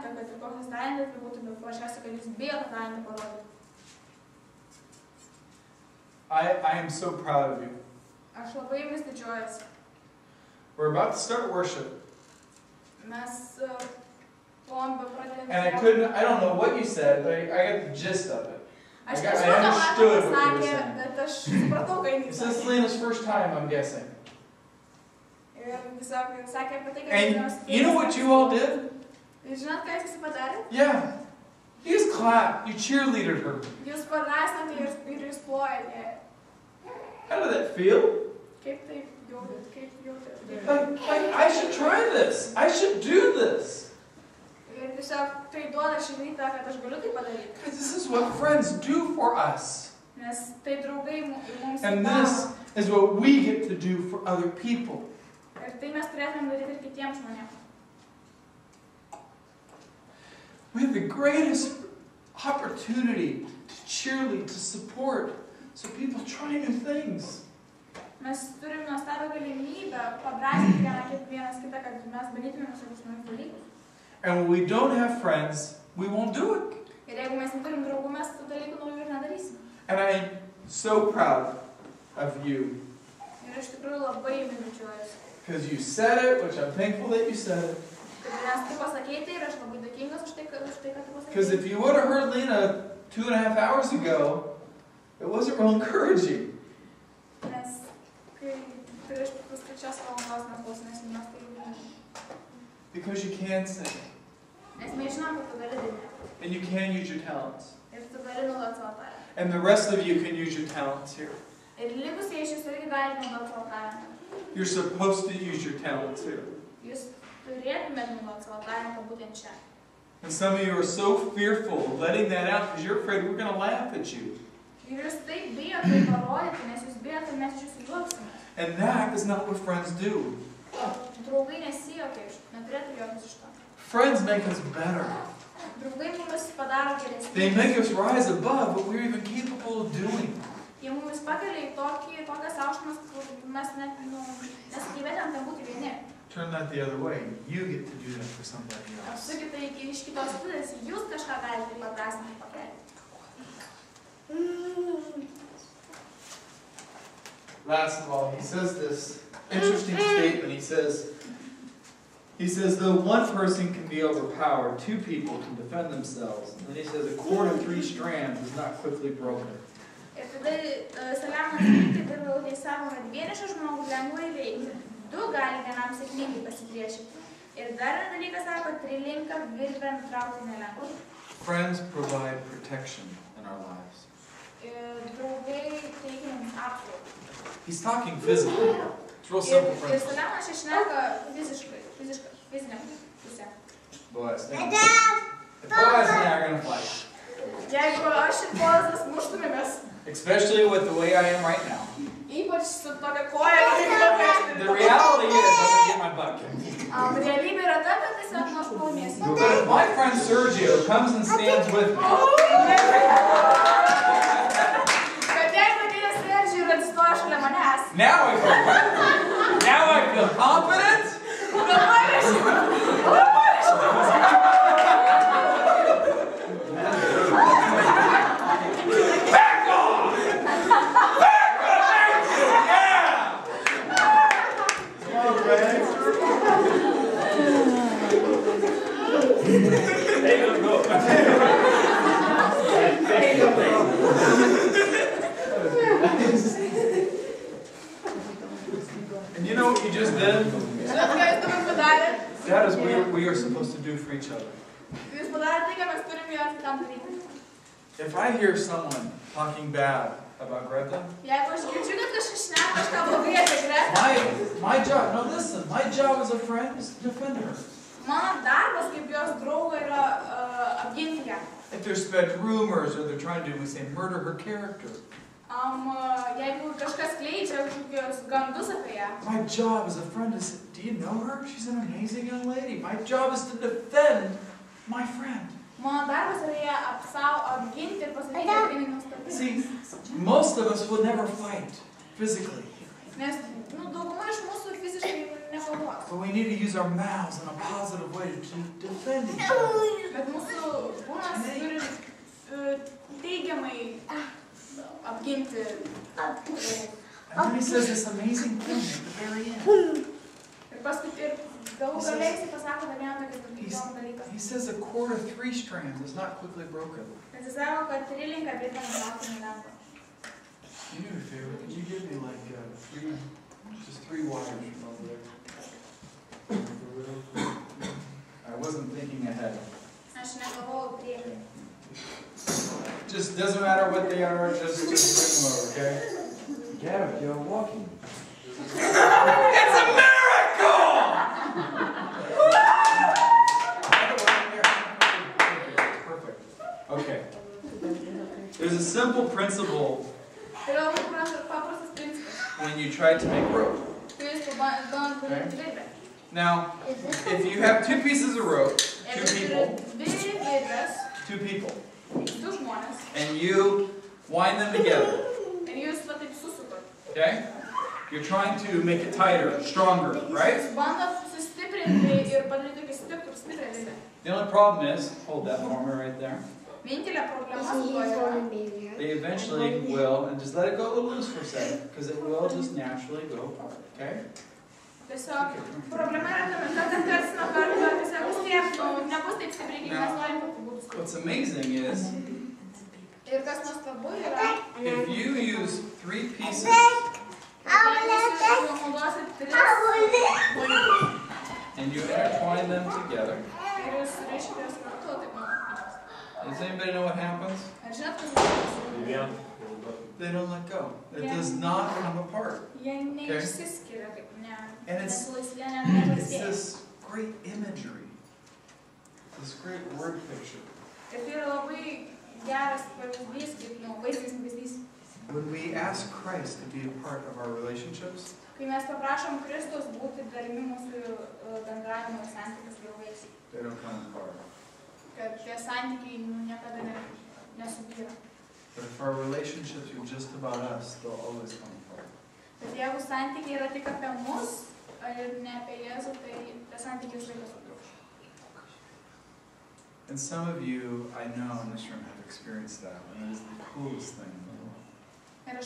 talentą, kad ir koks talentas būtų, bet paprasčiausiai, kad jūs bijo tą talentą parodyti. I am so proud of you. Aš labai jumis didžiuojuosi. We're about to start worship. Mes buvom pradėti. And I don't know what you said, but I got the gist of it. Aš nežinau, ką man pasakė, bet aš supratau, ką jis This is Selena's first time, I'm guessing. Ir tiesiog sakė apie tai, kad And you know what you all did? Žinot, ką jūs padarė? Yeah. You just clapped. You cheerleadered her. Jūs padrasinote ir jūs plojate. How did that feel? Kaip tai jautėt? Kaip jautėt? Like, I should try this. I should do this. Ir tiesiog tai duoda šį rytą, kad aš galiu tai padaryti. Because this is what friends do for us. Nes tai draugai mums And this is what we get to do for other people. Ir tai mes turėtume daryti ir kitiems žmonėms. We have the greatest opportunity to cheerlead, to support, so people try new things. Mes turim nuostabią galimybę padrasinti vienas kitą, kad mes bandytume visokius naujus dalykus. And when we don't have friends, we won't do it. Ir jeigu mes neturim draugų, mes tų dalykų naujų ir nedarysim. And I am so proud of you. Ir iš tikrųjų labai jumis didžiuojuosi. Because you said it, which I'm thankful that you said it. Nes tu pasakėte ir aš labai dėkingas už tai, kad tu pasakėte. Because if you would have heard Lena 2.5 hours ago, it wasn't real encouraging. Nes kai prieš pustrečios valandos mes klausėmės ir mes tai Because you can sing. Nes mes žinom, kad tu gali dainuoti. And you can use your talents. Ir tu gali naudoti savo talentą. And the rest of you can use your talents here. Ir likusieji iš jūsų irgi gali naudoti savo talentą. You're supposed to use your talents here. Jūs turėtumėt naudoti savo talentą būtent čia. And some of you are so fearful of letting that out because you're afraid we're going to laugh at you. Ir jūs taip bijote tai parodyti, nes jūs bijote, kad mes iš jūsų juoksime. And that is not what friends do. Draugai nesijuokia iš to, neturėtų juoktis iš to. Friends make us better. Draugai mumis padaro geresnį. They make us rise above what we're even capable of doing. Jie mumis pakelia į tokias aukštumas, kur mes net nesugebėtume ten būti vieni. Turn that the other way. You get to do that for somebody else. Apsukite iš kitos pusės, jūs kažką galite padrasinti pakelti. Last of all, he says this interesting statement. He says, though one person can be overpowered, two people can defend themselves. And then he says, a cord of 3 strands is not quickly broken. Ir tada Saliamonas sako, kad vienišas žmogus lengvai veikia. 2 gali vienam sėkmingai pasipriešinti. Ir dar dalykas sako, kad 3 virvę nutraukti nelengva. Friends provide protection in our lives. Draugai teikia mums apsaugą. He's talking physically. It's real simple, Ir friends. Saliamonas šneka fizinę pusę. Boaz. And Boaz and I are going to fight. Jeigu aš ir Boazas muštumėmės. Especially with the way I am right now. Ypač su tokia koja. The reality is I'm going to get my butt kicked. Realybė yra ta, kad tiesiog aš paumėsiu. But if my friend Sergio comes and stands with me, Kad jeigu atėjęs Sergio ir atsistoja šalia manęs. now I feel confident. Now I feel confident. Back off! Back off! Yeah! Come on, friends. There you go. And you know what you just did? That is what we are supposed to do for each other. If I hear someone talking bad about Greta, my job, no listen, my job as a friend is to defend her. If they're spread rumors or they're trying to, we say, murder her character. My job as a friend is, do you know her? She's an amazing young lady. My job is to defend my friend. See, most of us will never fight physically. But we need to use our mouths in a positive way to defend each other. he says this amazing thing at the very end. Ir paskui ir galų gale jis pasako dar vieną tokį įdomų dalyką. He says a cord of 3 strands is not quickly broken. Jis sako, kad trilinką vietą nutraukti nelengva. You do me a favor, could you give me like just 3 wires from over there? I wasn't thinking ahead. Aš negalvojau priekį. Just doesn't matter what they are, just bring them over, okay? Gareth, you're walking. It's a miracle! Perfect. Okay. There's a simple principle when you try to make rope. Okay? Now, if you have 2 pieces of rope, 2 people, and you wind them together, okay? You're trying to make it tighter, stronger, right? The only problem is, hold that warmer right there. They eventually will, and just let it go a little loose for a second, because it will just naturally go apart, okay? What's amazing is, if you use 3 pieces, and you intertwine them together, does anybody know what happens? They don't let go. It does not come apart. Okay? And it's this great imagery, this great word picture. When we ask Christ to be a part of our relationships, they don't come apart. But if our relationships are just about us, they'll always come apart. And some of you, I know in this room, have experienced that, and it is the coolest thing. Have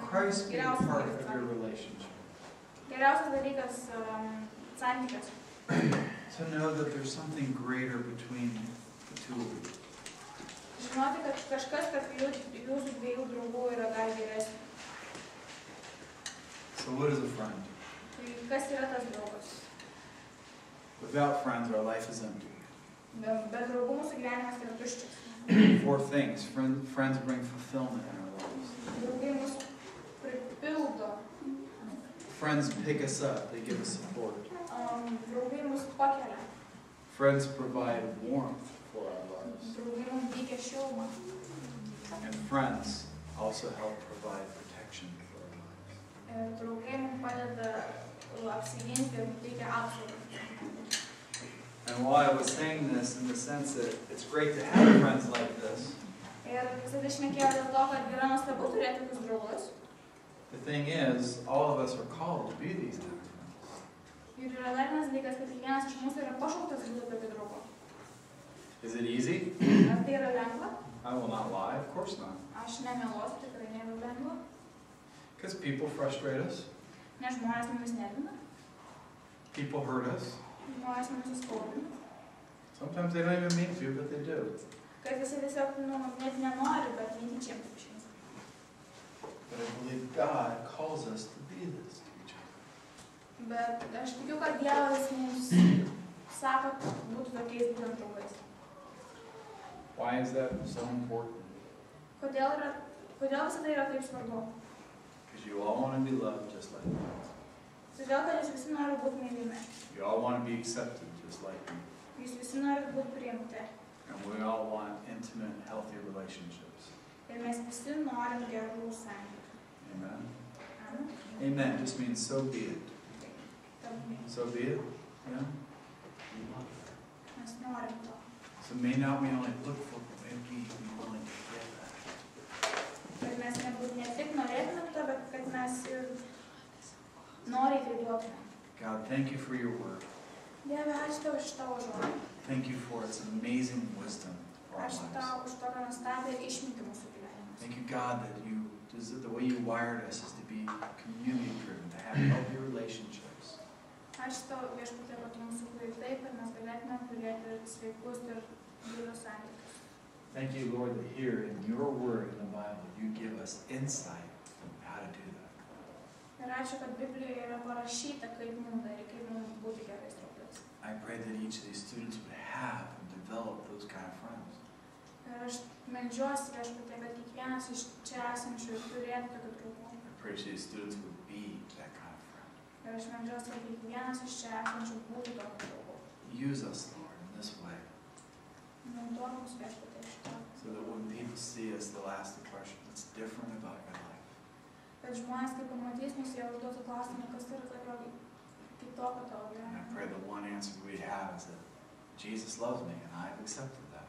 Christ be a part of your relationship. To know that there's something greater between the 2 of you. So what is a friend? Without friends, our life is empty. 4 things. Friends bring fulfillment in our lives. Friends pick us up. They give us support. Friends provide warmth for our lives. And friends also help provide protection for our lives. And while I was saying this, in the sense that it's great to have friends like this, the thing is, all of us are called to be these types of friends. Is it easy? I will not lie, of course not. Because people frustrate us. People hurt us. Sometimes they don't even mean to, but they do. But I believe God calls us to be this to each other. Why is that so important? Because you all want to be loved just like me. You all want to be accepted just like me. And we all want intimate, healthy relationships. Amen? Amen just means so be it. So be it? Yeah? So may not we only look for, may we be willing to give that. God, thank you for your word. Thank you for its amazing wisdom for our lives. Thank you, God, that the way you wired us is to be community-driven, to have healthy relationships. Ačiū tau, viešpatie, kad tu mus sukūrei taip, kad mes galėtume turėti sveikus ir gilius santykius. Thank you, Lord, that here in your word in the Bible, you give us insight on how to do that. Ir ačiū, kad Biblijoje yra parašyta, kaip mums daryti, kaip mums būti gerais draugais. I pray that each of these students would have and develop those kind of friends. Ir aš meldžiuosi, viešpatie, kad kiekvienas iš čia esančių turėtų tokių draugų. I pray that these students would be that kind of friend. Ir aš meldžiuosi, kad kiekvienas iš čia esančių būtų tokių draugų. Use us, Lord, in this way. Naudok mus, viešpatie, šitą. So that when people see us, they'll ask the question, what's different about your life? Kad žmonės, kai pamatys mus, jie užduotų klausimą, kas yra tokio kitokio tavo And I gyvenime. pray the one answer we have is that Jesus loves me and I've accepted that.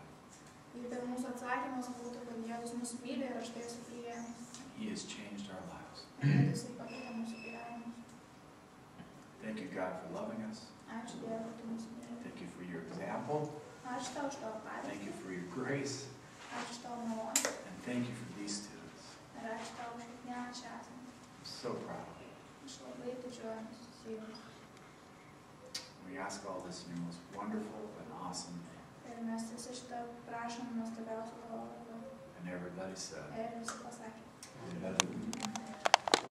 Ir kad mūsų atsakymas būtų, kad Jėzus mus myli ir aš tai esu priėmęs. He has changed our lives. Ir kad Jisai pakeitė mūsų gyvenimus. Thank you, God, for loving us. Ačiū Dievui, kad tu mus myli. Thank you for your example. Ačiū tau už tavo Thank pavyzdį. you for your grace. Ačiū tau malonę. And thank you for these students. Ir ačiū tau už kiekvieną čia esantį. I'm so proud of you. Aš labai didžiuojuosi su jumis. We ask all this in your most wonderful and awesome name. Ir mes visi šitą prašom nuostabiausių tavo vardu. And everybody said, Ir visi pasakė. Amen.